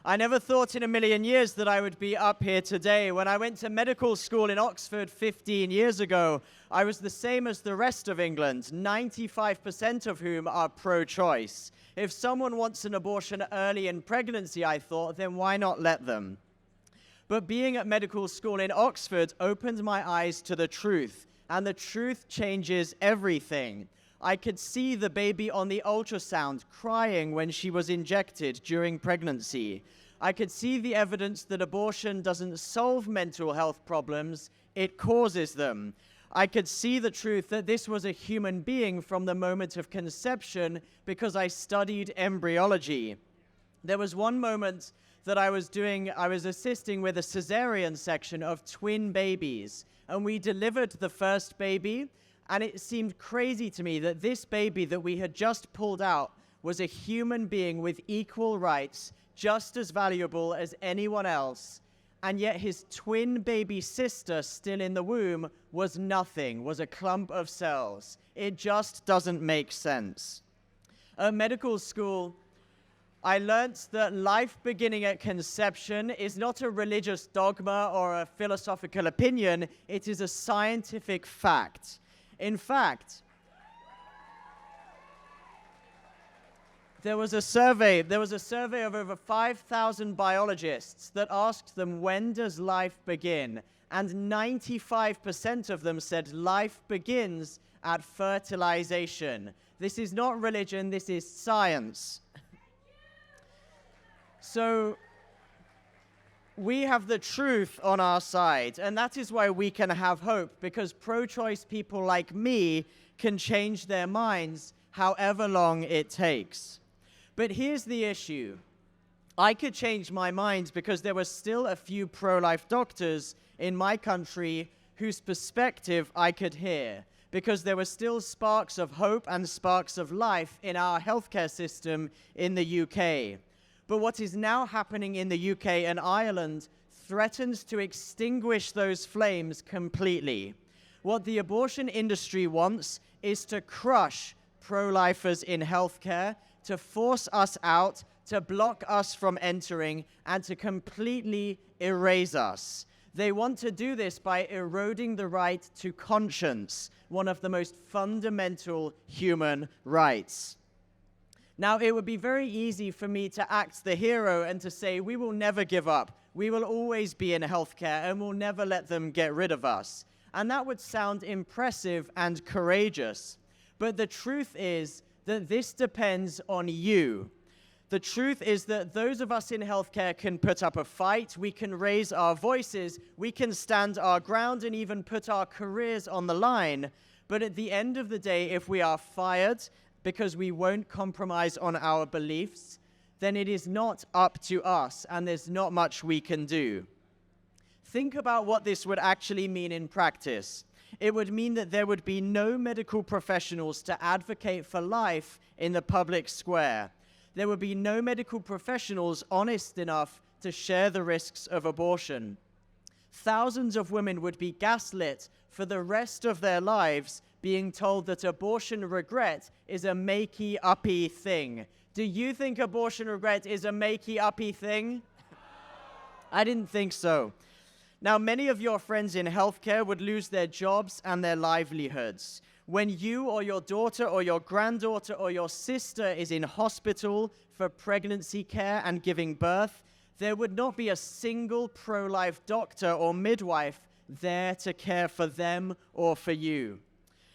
I never thought in a million years that I would be up here today. When I went to medical school in Oxford 15 years ago, I was the same as the rest of England, 95% of whom are pro-choice. If someone wants an abortion early in pregnancy, I thought, then why not let them? But being at medical school in Oxford opened my eyes to the truth, and the truth changes everything. I could see the baby on the ultrasound crying when she was injected during pregnancy. I could see the evidence that abortion doesn't solve mental health problems, it causes them. I could see the truth that this was a human being from the moment of conception because I studied embryology. There was one moment that I was assisting with a cesarean section of twin babies, and we delivered the first baby. And it seemed crazy to me that this baby that we had just pulled out was a human being with equal rights, just as valuable as anyone else. And yet his twin baby sister still in the womb was nothing, was a clump of cells. It just doesn't make sense. At medical school, I learnt that life beginning at conception is not a religious dogma or a philosophical opinion, it is a scientific fact. In fact, there was a survey of over 5,000 biologists that asked them, when does life begin? And 95% of them said life begins at fertilization. This is not religion, this is science. So we have the truth on our side, and that is why we can have hope, because pro-choice people like me can change their minds however long it takes. But here's the issue. I could change my mind because there were still a few pro-life doctors in my country whose perspective I could hear, because there were still sparks of hope and sparks of life in our healthcare system in the UK. But what is now happening in the UK and Ireland threatens to extinguish those flames completely. What the abortion industry wants is to crush pro-lifers in healthcare, to force us out, to block us from entering, and to completely erase us. They want to do this by eroding the right to conscience, one of the most fundamental human rights. Now, it would be very easy for me to act the hero and to say, we will never give up. We will always be in healthcare and we'll never let them get rid of us. And that would sound impressive and courageous. But the truth is that this depends on you. The truth is that those of us in healthcare can put up a fight, we can raise our voices, we can stand our ground and even put our careers on the line. But at the end of the day, if we are fired because we won't compromise on our beliefs, then it is not up to us, and there's not much we can do. Think about what this would actually mean in practice. It would mean that there would be no medical professionals to advocate for life in the public square. There would be no medical professionals honest enough to share the risks of abortion. Thousands of women would be gaslit for the rest of their lives, being told that abortion regret is a makey-uppy thing. Do you think abortion regret is a makey-uppy thing? I didn't think so. Now, many of your friends in healthcare would lose their jobs and their livelihoods. When you or your daughter or your granddaughter or your sister is in hospital for pregnancy care and giving birth, there would not be a single pro-life doctor or midwife there to care for them or for you.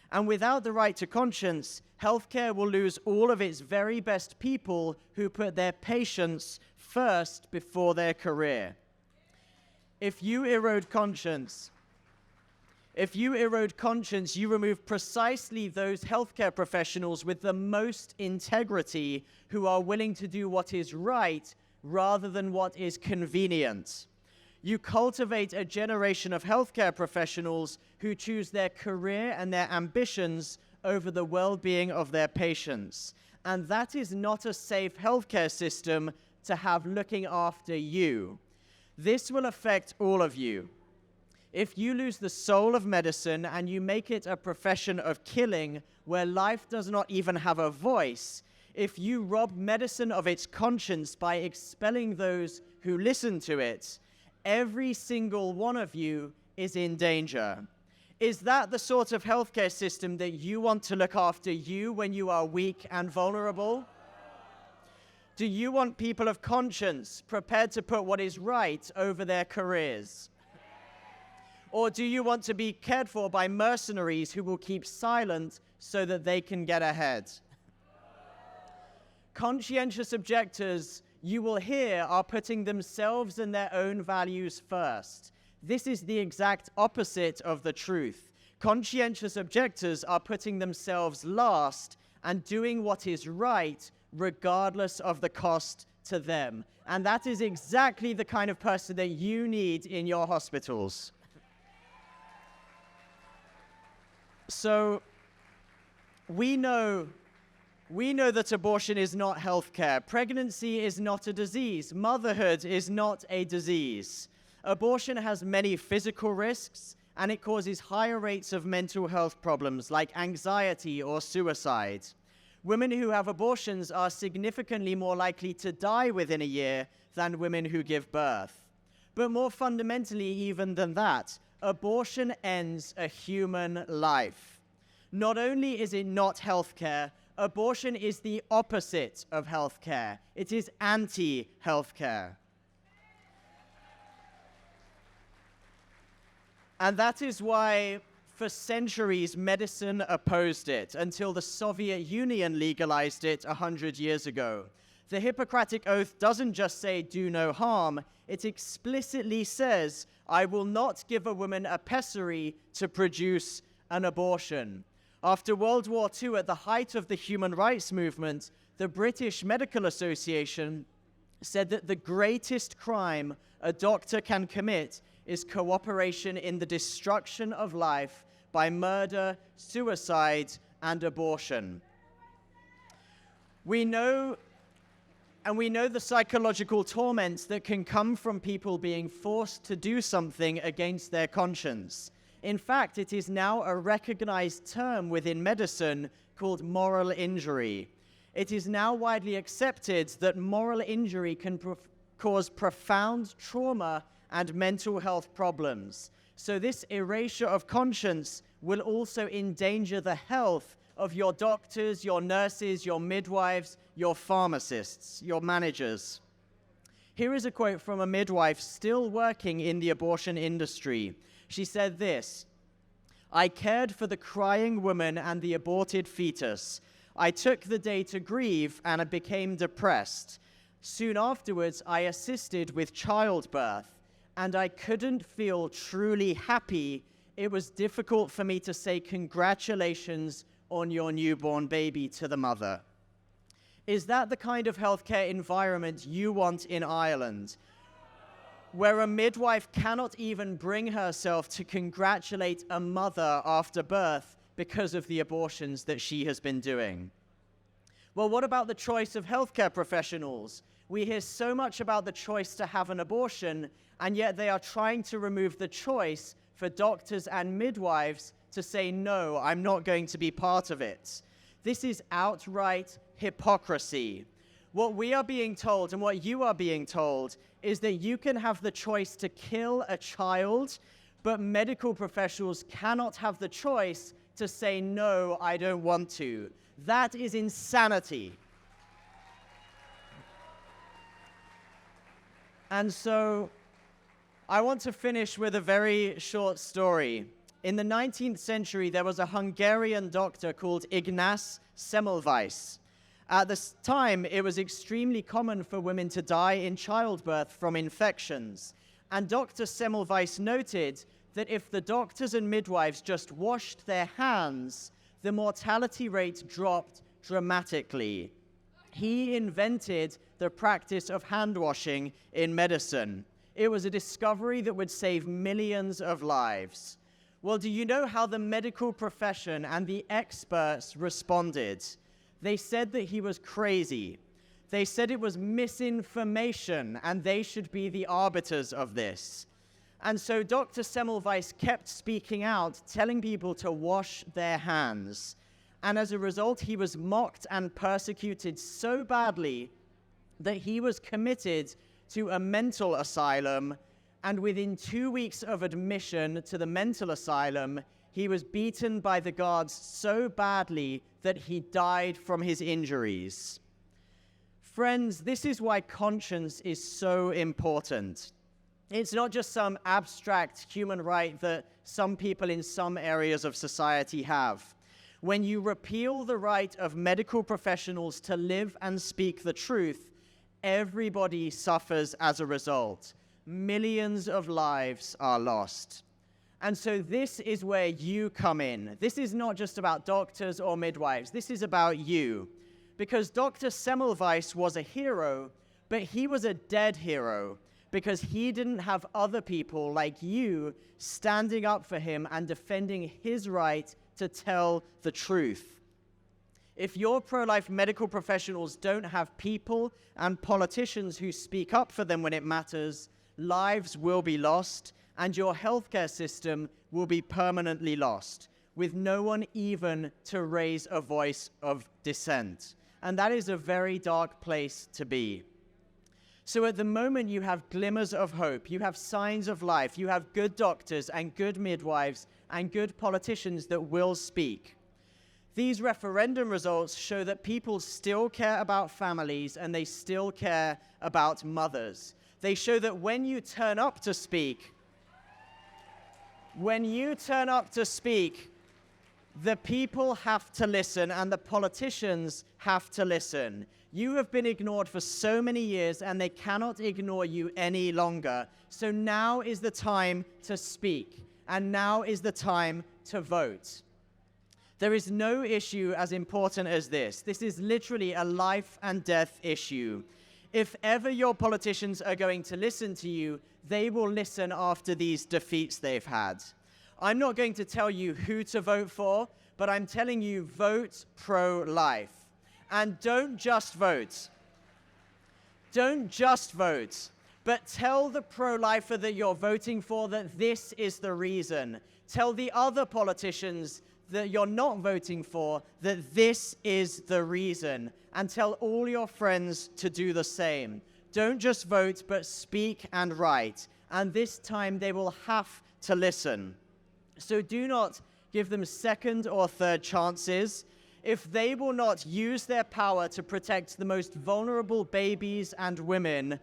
And without the right to conscience, healthcare will lose all of its very best people who put their patients first before their career. If you erode conscience, you remove precisely those healthcare professionals with the most integrity who are willing to do what is right rather than what is convenient. You cultivate a generation of healthcare professionals who choose their career and their ambitions over the well-being of their patients. And that is not a safe healthcare system to have looking after you. This will affect all of you. If you lose the soul of medicine and you make it a profession of killing where life does not even have a voice, if you rob medicine of its conscience by expelling those who listen to it, every single one of you is in danger. Is that the sort of healthcare system that you want to look after you when you are weak and vulnerable? Do you want people of conscience prepared to put what is right over their careers? Or do you want to be cared for by mercenaries who will keep silent so that they can get ahead? Conscientious objectors, you will hear, are putting themselves and their own values first. This is the exact opposite of the truth. Conscientious objectors are putting themselves last and doing what is right, regardless of the cost to them. And that is exactly the kind of person that you need in your hospitals. So, we know that abortion is not healthcare. Pregnancy is not a disease. Motherhood is not a disease. Abortion has many physical risks, and it causes higher rates of mental health problems like anxiety or suicide. Women who have abortions are significantly more likely to die within a year than women who give birth. But more fundamentally even than that, abortion ends a human life. Not only is it not healthcare, abortion is the opposite of healthcare. It is anti-healthcare. And that is why, for centuries, medicine opposed it, until the Soviet Union legalized it 100 years ago. The Hippocratic Oath doesn't just say, do no harm. It explicitly says, I will not give a woman a pessary to produce an abortion. After World War II, at the height of the human rights movement, the British Medical Association said that the greatest crime a doctor can commit is cooperation in the destruction of life by murder, suicide, and abortion. We know the psychological torments that can come from people being forced to do something against their conscience. In fact, it is now a recognized term within medicine called moral injury. It is now widely accepted that moral injury can cause profound trauma and mental health problems. So this erasure of conscience will also endanger the health of your doctors, your nurses, your midwives, your pharmacists, your managers. Here is a quote from a midwife still working in the abortion industry. She said this, I cared for the crying woman and the aborted fetus. I took the day to grieve and I became depressed. Soon afterwards, I assisted with childbirth, and I couldn't feel truly happy. It was difficult for me to say congratulations on your newborn baby to the mother. Is that the kind of healthcare environment you want in Ireland, where a midwife cannot even bring herself to congratulate a mother after birth because of the abortions that she has been doing? Well, what about the choice of healthcare professionals? We hear so much about the choice to have an abortion, and yet they are trying to remove the choice for doctors and midwives to say, no, I'm not going to be part of it. This is outright hypocrisy. What we are being told and what you are being told is that you can have the choice to kill a child, but medical professionals cannot have the choice to say, no, I don't want to. That is insanity. And so I want to finish with a very short story. In the 19th century, there was a Hungarian doctor called Ignaz Semmelweis. At this time, it was extremely common for women to die in childbirth from infections. And Dr. Semmelweis noted that if the doctors and midwives just washed their hands, the mortality rate dropped dramatically. He invented the practice of hand washing in medicine. It was a discovery that would save millions of lives. Well, do you know how the medical profession and the experts responded? They said that he was crazy. They said it was misinformation and they should be the arbiters of this. And so Dr. Semmelweis kept speaking out, telling people to wash their hands. And as a result, he was mocked and persecuted so badly that he was committed to a mental asylum. And within 2 weeks of admission to the mental asylum, he was beaten by the guards so badly that he died from his injuries. Friends, this is why conscience is so important. It's not just some abstract human right that some people in some areas of society have. When you repeal the right of medical professionals to live and speak the truth, everybody suffers as a result. Millions of lives are lost. And so this is where you come in. This is not just about doctors or midwives. This is about you. Because Dr. Semmelweis was a hero, but he was a dead hero because he didn't have other people like you standing up for him and defending his right to tell the truth. If your pro-life medical professionals don't have people and politicians who speak up for them when it matters, lives will be lost, and your healthcare system will be permanently lost, with no one even to raise a voice of dissent. And that is a very dark place to be. So at the moment, you have glimmers of hope, you have signs of life, you have good doctors and good midwives and good politicians that will speak. These referendum results show that people still care about families and they still care about mothers. They show that when you turn up to speak, the people have to listen and the politicians have to listen. You have been ignored for so many years and they cannot ignore you any longer. So now is the time to speak, and now is the time to vote. There is no issue as important as this. This is literally a life and death issue. If ever your politicians are going to listen to you, they will listen after these defeats they've had. I'm not going to tell you who to vote for, but I'm telling you, vote pro-life. And don't just vote. Don't just vote, but tell the pro-lifer that you're voting for that this is the reason. Tell the other politicians that you're not voting for that this is the reason. And tell all your friends to do the same. Don't just vote, but speak and write. And this time they will have to listen. So do not give them second or third chances. If they will not use their power to protect the most vulnerable babies and women,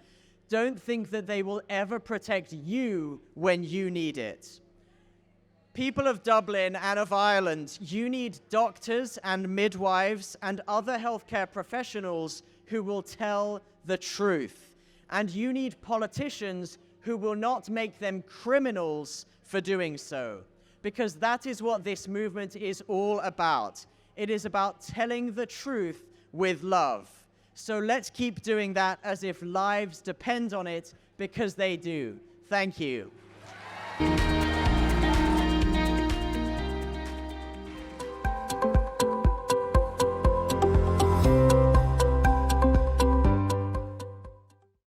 don't think that they will ever protect you when you need it. People of Dublin and of Ireland, you need doctors and midwives and other healthcare professionals who will tell the truth. And you need politicians who will not make them criminals for doing so. Because that is what this movement is all about. It is about telling the truth with love. So let's keep doing that as if lives depend on it, because they do. Thank you.